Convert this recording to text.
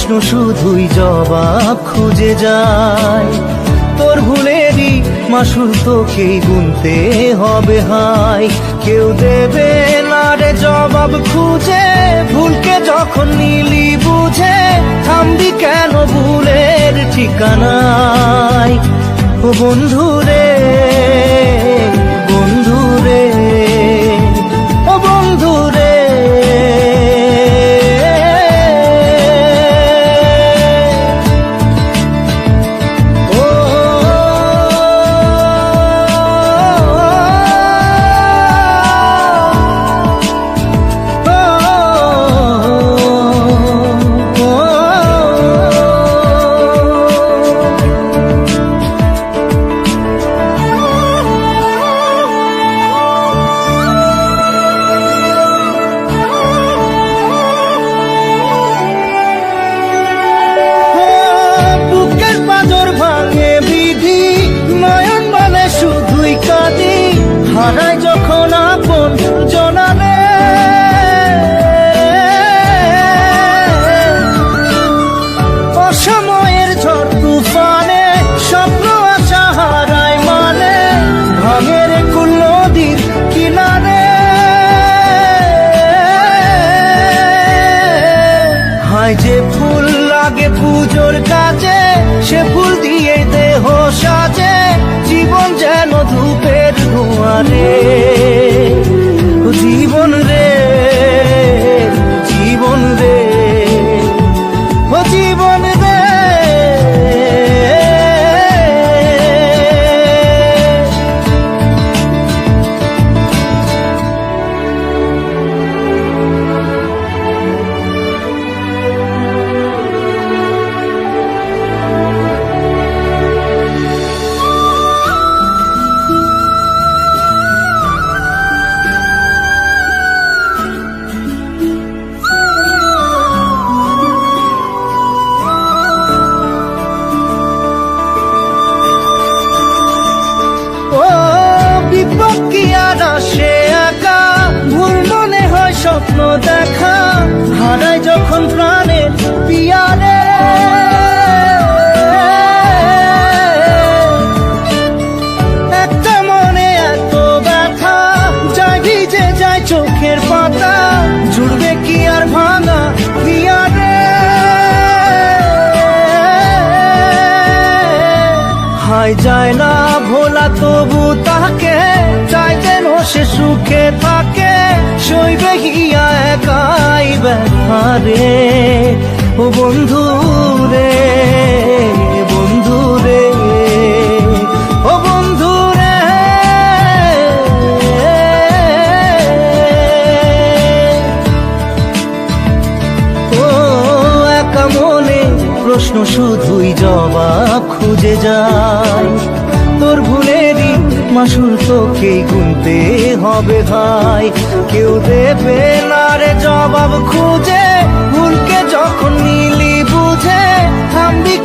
প্রশ্ন শুধুই জবাব খুঁজে যায়। তোর ভুলেরই মাসুল তোকেই গুনতে হবে হাই। কেউ দেবে না রে জবাব খুঁজে, ভুলকে যখন নিলি বুঝে থামবি কেন ভুলের ঠিকানায়। ও বন্ধু রে, বন্ধু রে, ও বন্ধু রে। হারাই যখন আপন জনালে, অসময়ের ঝড় তুফানে স্বপ্ন আশা হারাই মানে, ভাঙের কুল নদীর কিনারে। হায় যে ফুল লাগে পুজোর কাজে, সে ফুল দিয়ে দেহ সাজে, জীবন যেন ধূপের ধোঁয়ারে। জীবন রে, জীবন রে, ও জীবন রে। স্বপ্ন দেখা হারাই যখন প্রাণের পিয়ারে, একটা মনে এত ব্যথা যায় ভিজে যায় চোখের পাতা, জুড়বে কি আর ভাঙা পিয়ারে। হায় যায় না ভোলা তবু তাকে চাই যেন সে সুখে থাকে, সইবে গিয়া একাই ব্যথারে। ও বন্ধু রে, বন্ধু রে, ও বন্ধু রে। ও একা মনে প্রশ্ন শুধুই জবাব খুঁজে যায়। তোর ভুলেরই মাসুল তোকেই গুনতে হবে ভাই। কেউ দেবে না রে জবাব খুঁজে, ভুলকে যখন নিলি বুঝে থামবি।